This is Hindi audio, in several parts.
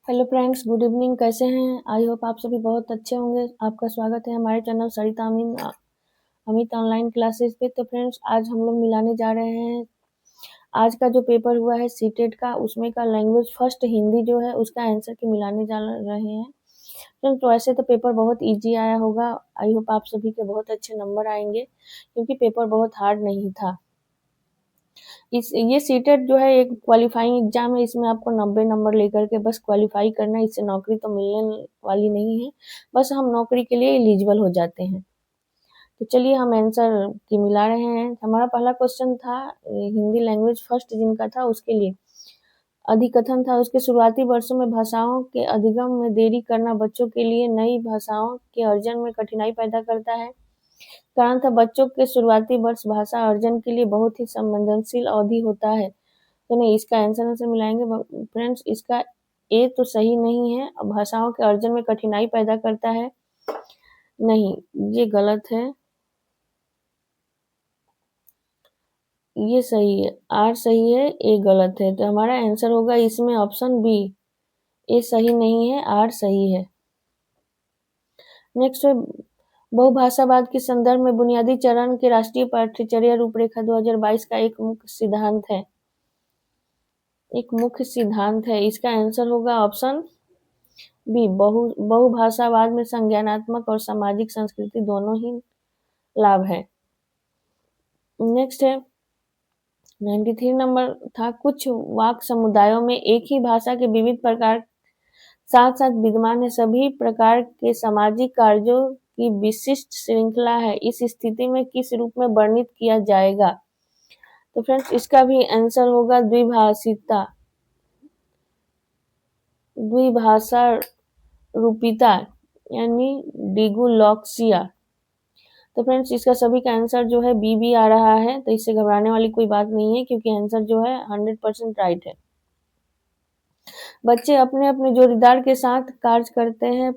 Hello friends, good evening. कैसे हैं? आई होप आप सभी बहुत अच्छे होंगे। आपका स्वागत है हमारे चैनल सरिता अमित ऑनलाइन क्लासेस पे। तो फ्रेंड्स, आज हम लोग मिलाने जा रहे हैं आज का जो पेपर हुआ है सीटेट का, उसमें का लैंग्वेज फर्स्ट हिंदी जो है उसका आंसर के मिलाने जा रहे हैं। फ्रेंड्स, तो ऐसे तो पेपर बहुत इजी आया होगा। आई होप आप सभी के बहुत अच्छे नंबर आएंगे क्योंकि पेपर बहुत हार्ड नहीं था। ये सीटेट जो है एक क्वालिफाइंग एग्जाम है। इसमें आपको 90 नंबर लेकर के बस क्वालिफाई करना है। इससे नौकरी तो मिलने वाली नहीं है, बस हम नौकरी के लिए एलिजिबल हो जाते हैं। तो चलिए हम आंसर की मिला रहे हैं। हमारा पहला क्वेश्चन था हिंदी लैंग्वेज फर्स्ट जिनका था उसके लिए अधिकथन था। उसके शुरुआती वर्षों में भाषाओं के अधिगम में देरी करना बच्चों के लिए नई भाषाओं के अर्जन में कठिनाई पैदा करता है। कारण था बच्चों के शुरुआती वर्ष भाषा अर्जन के लिए बहुत ही संवेदनशील अवधि होता है। तो नहीं, इसका आंसर मिलाएंगे फ्रेंड्स। इसका ए तो सही नहीं है। भाषाओं के अर्जन में कठिनाई पैदा करता है, नहीं, ये गलत है। ये सही है, आर सही है, ए गलत है। तो हमारा आंसर होगा इसमें ऑप्शन बी। ए सही नहीं है, आर सही है। नेक्स्ट है बहुभाषावाद के संदर्भ में बुनियादी चरण के राष्ट्रीय पाठ्यचर्या रूपरेखा 2022 का एक मुख्य सिद्धांत है। इसका आंसर होगा ऑप्शन बी। बहुभाषावाद में संज्ञानात्मक और सामाजिक संस्कृति दोनों ही लाभ है। नेक्स्ट है 93 नंबर था कुछ वाक समुदायों में एक ही भाषा के विविध प्रकार साथ साथ विद्यमान है। सभी प्रकार के सामाजिक कार्यों की विशिष्ट श्रृंखला है। इस स्थिति में किस रूप में वर्णित किया जाएगा? तो फ्रेंड्स, इसका भी आंसर होगा द्विभाषिता, द्विभाषा रूपिता यानी डिगुलॉक्सिया। तो फ्रेंड्स, इसका सभी का आंसर जो है बी बी आ रहा है। तो इससे घबराने वाली कोई बात नहीं है क्योंकि आंसर जो है 100% राइट है। बच्चे अपने अपने जोड़ीदार के साथ कार्य करते हैं।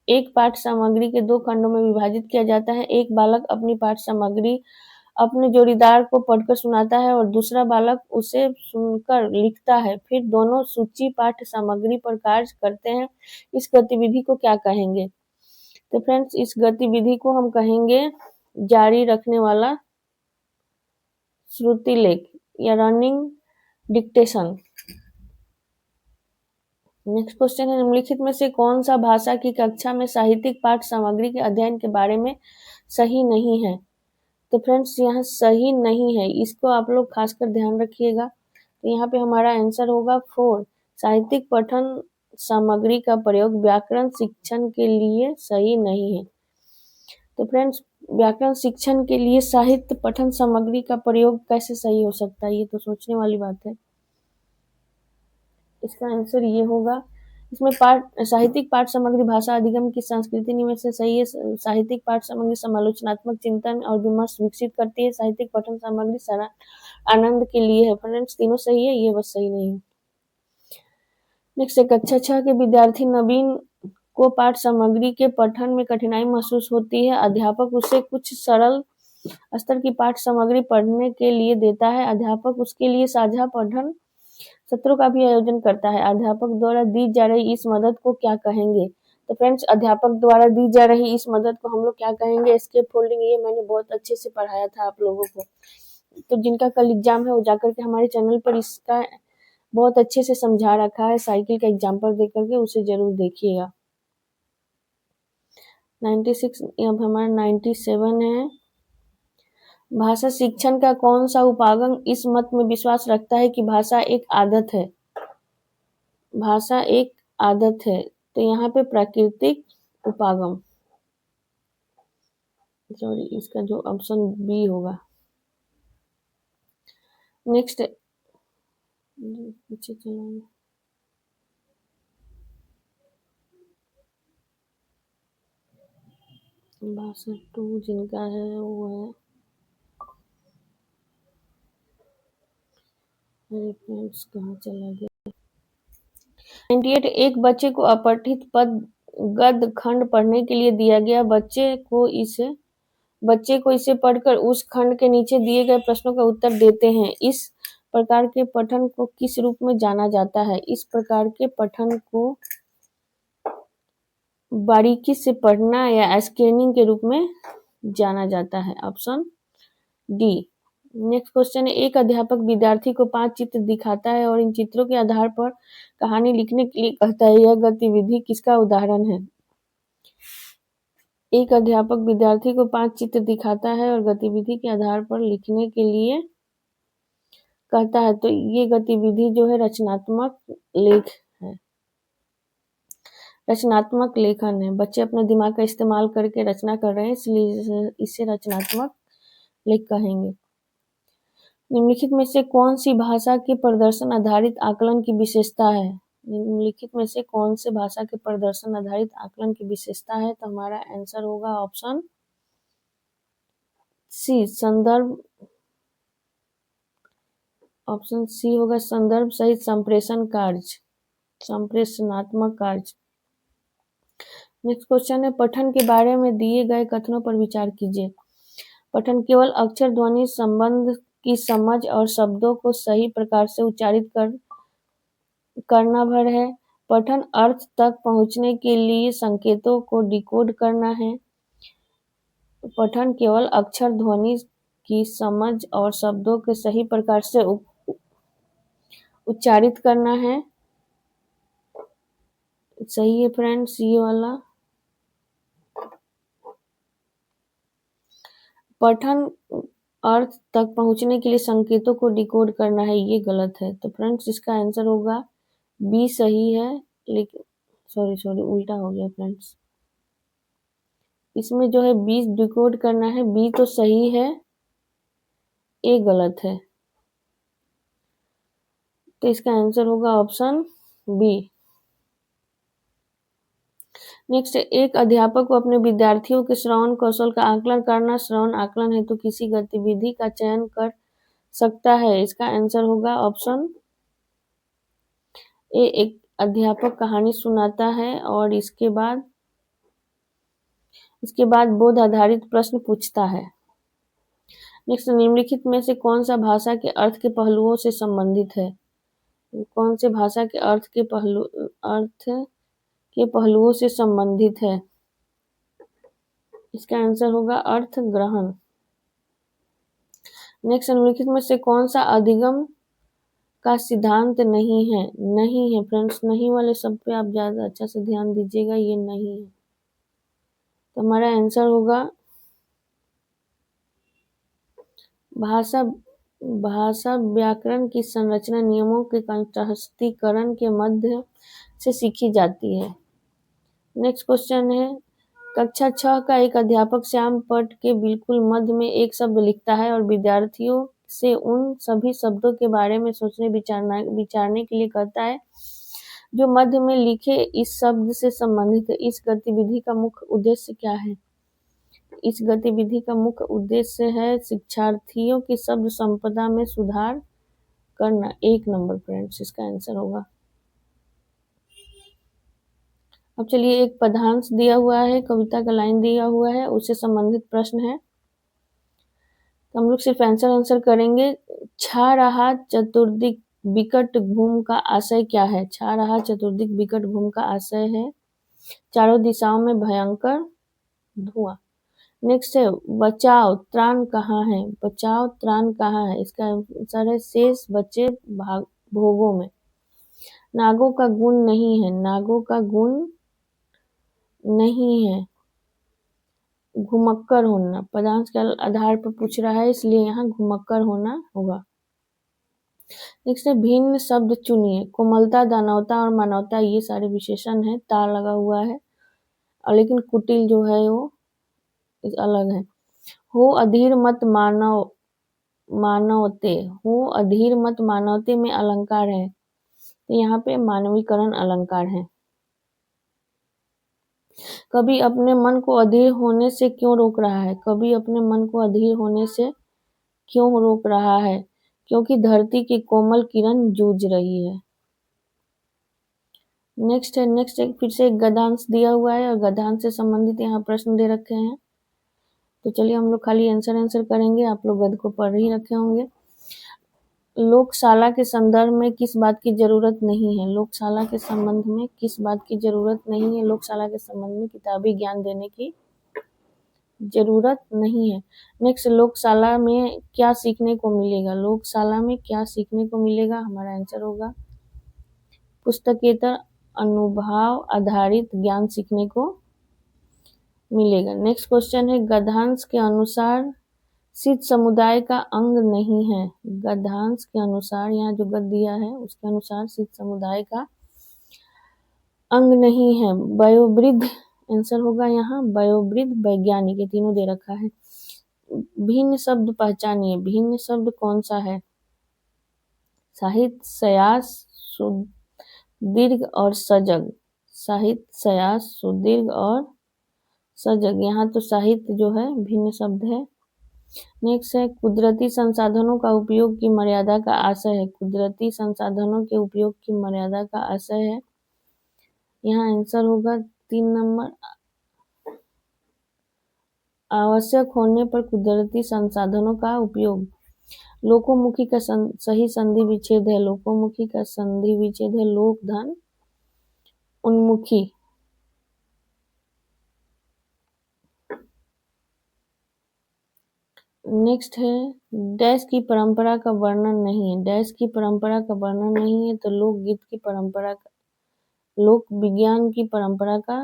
एक पाठ सामग्री के 2 खंडों में विभाजित किया जाता है। एक बालक अपनी पाठ सामग्री अपने जोड़ीदार को पढ़कर सुनाता है और दूसरा बालक उसे सुनकर लिखता है। फिर दोनों सूची पाठ सामग्री पर कार्य करते हैं। इस गतिविधि को क्या कहेंगे? तो फ्रेंड्स, इस गतिविधि को हम कहेंगे जारी रखने वाला श्रुति लेख या रनिंग डिक्टेशन। नेक्स्ट क्वेश्चन है निम्नलिखित में से कौन सा भाषा की कक्षा में साहित्यिक पाठ सामग्री के अध्ययन के बारे में सही नहीं है? तो फ्रेंड्स, यहाँ सही नहीं है, इसको आप लोग खासकर ध्यान रखिएगा। तो यहाँ पे हमारा आंसर होगा 4। साहित्यिक पठन सामग्री का प्रयोग व्याकरण शिक्षण के लिए सही नहीं है। तो फ्रेंड्स, व्याकरण शिक्षण के लिए साहित्य पठन सामग्री का प्रयोग कैसे सही हो सकता है? ये तो सोचने वाली बात है। इसका आंसर ये होगा, इसमें साहित्यिक पाठ सामग्री भाषा अधिगम की संस्कृति निवेश से सही है। साहित्यिक पाठ सामग्री समालोचनात्मक चिंतन और विमर्श विकसित करती है। साहित्यिक पठन सामग्री सारा आनंद के लिए है। फ्रेंड्स, तीनों सही है, ये बस सही नहीं है। नेक्स्ट, कक्षा 6 के विद्यार्थी नवीन को पाठ सामग्री के पठन में कठिनाई महसूस होती है। अध्यापक उसे कुछ सरल स्तर की पाठ सामग्री पढ़ने के लिए देता है। अध्यापक उसके लिए साझा पठन सत्रों का भी आयोजन करता है। अध्यापक द्वारा दी जा रही इस मदद को क्या कहेंगे? तो फ्रेंड्स, अध्यापक द्वारा दी जा रही इस मदद को हम लोग क्या कहेंगे? Escape folding. ये मैंने बहुत अच्छे से पढ़ाया था आप लोगों को। तो जिनका कल एग्जाम है वो जाकर के हमारे चैनल पर इसका बहुत अच्छे से समझा रखा है। साइकिल का एग्जाम्पल दे करके उसे जरूर देखिएगा। 96 अब हमारा 97 है। भाषा शिक्षण का कौन सा उपागम इस मत में विश्वास रखता है कि भाषा एक आदत है? भाषा एक आदत है। तो यहाँ पे प्राकृतिक उपागम, सॉरी, इसका जो ऑप्शन बी होगा। नेक्स्ट पीछे चलाएंगे। भाषा 2 जिनका है वो है, अरे फ्रेंड्स कहाँ चला गया? 98 एक बच्चे को अपठित पद गद्य खंड पढ़ने के लिए दिया गया। बच्चे को इसे पढ़कर उस खंड के नीचे दिए गए प्रश्नों का उत्तर देते हैं। इस प्रकार के पठन को किस रूप में जाना जाता है? इस प्रकार के पठन को बारीकी से पढ़ना या स्कैनिंग के रूप में जाना जाता है। Option D. नेक्स्ट क्वेश्चन है, एक अध्यापक विद्यार्थी को 5 चित्र दिखाता है और इन चित्रों के आधार पर कहानी लिखने के लिए कहता है। यह गतिविधि किसका उदाहरण है? एक अध्यापक विद्यार्थी को 5 चित्र दिखाता है और गतिविधि के आधार पर लिखने के लिए कहता है, तो ये गतिविधि जो है रचनात्मक लेख है, रचनात्मक लेखन है। बच्चे अपने दिमाग का इस्तेमाल करके रचना कर रहे हैं, इसलिए इसे रचनात्मक लेख कहेंगे। निम्नलिखित में से कौन सी भाषा के प्रदर्शन आधारित आकलन की विशेषता है? निम्नलिखित में से कौन से भाषा के प्रदर्शन आधारित आकलन की विशेषता है? तो हमारा आंसर होगा ऑप्शन सी, संदर्भ। ऑप्शन सी होगा संदर्भ सहित संप्रेषण कार्य, संप्रेषणात्मक कार्य। नेक्स्ट क्वेश्चन है, पठन के बारे में दिए गए कथनों पर विचार कीजिए। पठन केवल अक्षर ध्वनि संबंध की समझ और शब्दों को सही प्रकार से उच्चारित करना भर है। पठन अर्थ तक पहुंचने के लिए संकेतों को डिकोड करना है। पठन केवल अक्षर ध्वनि की समझ और शब्दों के सही प्रकार से उच्चारित करना है। सही है फ्रेंड्स, ये वाला। पठन अर्थ तक पहुंचने के लिए संकेतों को डिकोड करना है, ये गलत है। तो फ्रेंड्स इसका आंसर होगा बी सही है, लेकिन सॉरी उल्टा हो गया फ्रेंड्स। इसमें जो है बी डिकोड करना है, बी तो सही है, ए गलत है। तो इसका आंसर होगा ऑप्शन बी। नेक्स्ट, एक अध्यापक को अपने विद्यार्थियों के श्रवण कौशल का आकलन करना। श्रवण आकलन हेतु किसी गतिविधि का चयन कर सकता है। इसका आंसर होगा ऑप्शन ए। एक अध्यापक कहानी सुनाता है और इसके बाद बोध आधारित प्रश्न पूछता है। नेक्स्ट, निम्नलिखित में से कौन सा भाषा के अर्थ के पहलुओं से संबंधित है? कौन से भाषा के अर्थ के पहलुओं से संबंधित है? इसका आंसर होगा अर्थ ग्रहण। नेक्स्ट, निम्नलिखित में से कौन सा अधिगम का सिद्धांत नहीं है? नहीं है फ्रेंड्स, नहीं वाले सब पे आप ज्यादा अच्छा से ध्यान दीजिएगा, ये नहीं है। तो हमारा आंसर होगा भाषा व्याकरण की संरचना नियमों के कंठस्थीकरण के मध्य से सीखी जाती है। नेक्स्ट क्वेश्चन है, कक्षा 6 का एक अध्यापक श्याम पट के बिल्कुल मध्य में एक शब्द लिखता है और विद्यार्थियों से उन सभी शब्दों के बारे में सोचने विचारने के लिए कहता है जो मध्य में लिखे इस शब्द से संबंधित है। इस गतिविधि का मुख्य उद्देश्य क्या है? इस गतिविधि का मुख्य उद्देश्य है शिक्षार्थियों की शब्द संपदा में सुधार करना। 1 नंबर फ्रेंड्स इसका आंसर होगा। अब चलिए, एक पदांश दिया हुआ है, कविता का लाइन दिया हुआ है, उससे संबंधित प्रश्न है, तो हम लोग सिर्फ आंसर करेंगे। छा रहा चतुर्दिक विकट भूम का आशय क्या है? छा रहा चतुर्दिक विकट भूम का आशय है चारों दिशाओं में भयंकर धुआं। नेक्स्ट है, बचाओ त्राण कहाँ है? बचाओ त्राण कहाँ है? इसका आंसर है शेष बचे भोगों में। नागों का गुण नहीं है, नागों का गुण नहीं है घुमक्कर होना। पदांश के आधार पर पूछ रहा है, इसलिए यहाँ घुमक्कर होना होगा। नेक्स्ट है, भिन्न शब्द चुनिए। कोमलता, दानवता और मानवता ये सारे विशेषण है, तार लगा हुआ है, और लेकिन कुटिल जो है वो अलग है। हो अधीर मत मानवते, हो अधीर मत मानवते में अलंकार है, तो यहाँ पे मानवीकरण अलंकार है। कभी अपने मन को अधीर होने से क्यों रोक रहा है? कभी अपने मन को अधीर होने से क्यों रोक रहा है? क्योंकि धरती की कोमल किरण जूझ रही है। नेक्स्ट है, फिर से एक गद्यांश दिया हुआ है और गद्यांश से संबंधित यहाँ प्रश्न दे रखे हैं, तो चलिए हम लोग खाली आंसर करेंगे, आप लोग गद्य को पढ़ ही रखे होंगे। लोकशाला के संदर्भ में किस बात की जरूरत नहीं है? लोकशाला के संबंध में किस बात की जरूरत नहीं है? लोकशाला के संबंध में किताबी ज्ञान देने की जरूरत नहीं है। नेक्स्ट, लोकशाला में क्या सीखने को मिलेगा? लोकशाला में क्या सीखने को मिलेगा? हमारा आंसर होगा पुस्तकेतर अनुभव आधारित ज्ञान सीखने को मिलेगा। नेक्स्ट क्वेश्चन है, गद्यांश के अनुसार सिद्ध समुदाय का अंग नहीं है। गद्यांश के अनुसार, यहाँ जो गद्य दिया है उसके अनुसार सिद्ध समुदाय का अंग नहीं है। वयोवृद्ध आंसर होगा यहाँ वयोवृद्ध वैज्ञानिक, ये तीनों दे रखा है। भिन्न शब्द पहचानिए। भिन्न शब्द कौन सा है? साहित्य, सयास, सुदीर्घ और सजग। साहित्य, सयास, सुदीर्घ और सजग। यहाँ तो साहित्य जो है भिन्न शब्द है। नेक्स्ट है, कुदरती संसाधनों का उपयोग की मर्यादा का आशय है। कुदरती संसाधनों के उपयोग की मर्यादा का आशय है। यहाँ आंसर होगा 3 नंबर, आवश्यक होने पर कुदरती संसाधनों का उपयोग। लोकोमुखी का सही संधि विच्छेद है। लोकोमुखी का संधि विच्छेद है लोक धन उन्मुखी। नेक्स्ट है, डैश की परंपरा का वर्णन नहीं है। डैश की परंपरा का वर्णन नहीं है तो लोकगीत की परंपरा का, लोक विज्ञान की परंपरा का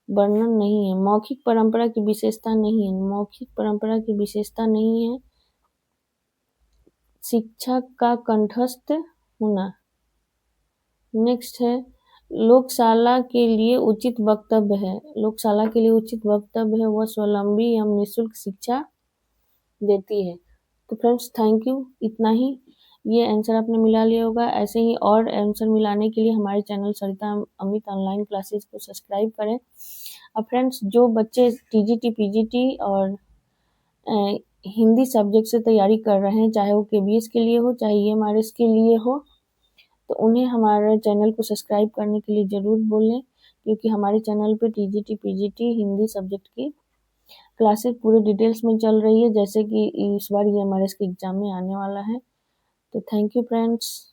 वर्णन नहीं है। मौखिक परंपरा की विशेषता नहीं है। मौखिक परंपरा की विशेषता नहीं है शिक्षा का कंठस्थ होना। नेक्स्ट है, लोकशाला के लिए उचित वक्तव्य है। लोकशाला के लिए उचित वक्तव्य है वह स्वावलंबी एवं निःशुल्क शिक्षा देती है। तो फ्रेंड्स थैंक यू, इतना ही। ये आंसर आपने मिला लिया होगा। ऐसे ही और आंसर मिलाने के लिए हमारे चैनल सरिता अमित ऑनलाइन क्लासेस को सब्सक्राइब करें। अब फ्रेंड्स, जो बच्चे टीजीटी, पीजीटी और हिंदी सब्जेक्ट से तैयारी कर रहे हैं, चाहे वो केबीएस के लिए हो चाहे ईएमआरएस के लिए हो, तो उन्हें हमारे चैनल को सब्सक्राइब करने के लिए ज़रूर बोलें, क्योंकि हमारे चैनल पे टीजीटी, पीजीटी हिंदी सब्जेक्ट की क्लासेस पूरे डिटेल्स में चल रही है, जैसे कि इस बार ईएमआरएस के एग्जाम में आने वाला है। तो थैंक यू फ्रेंड्स।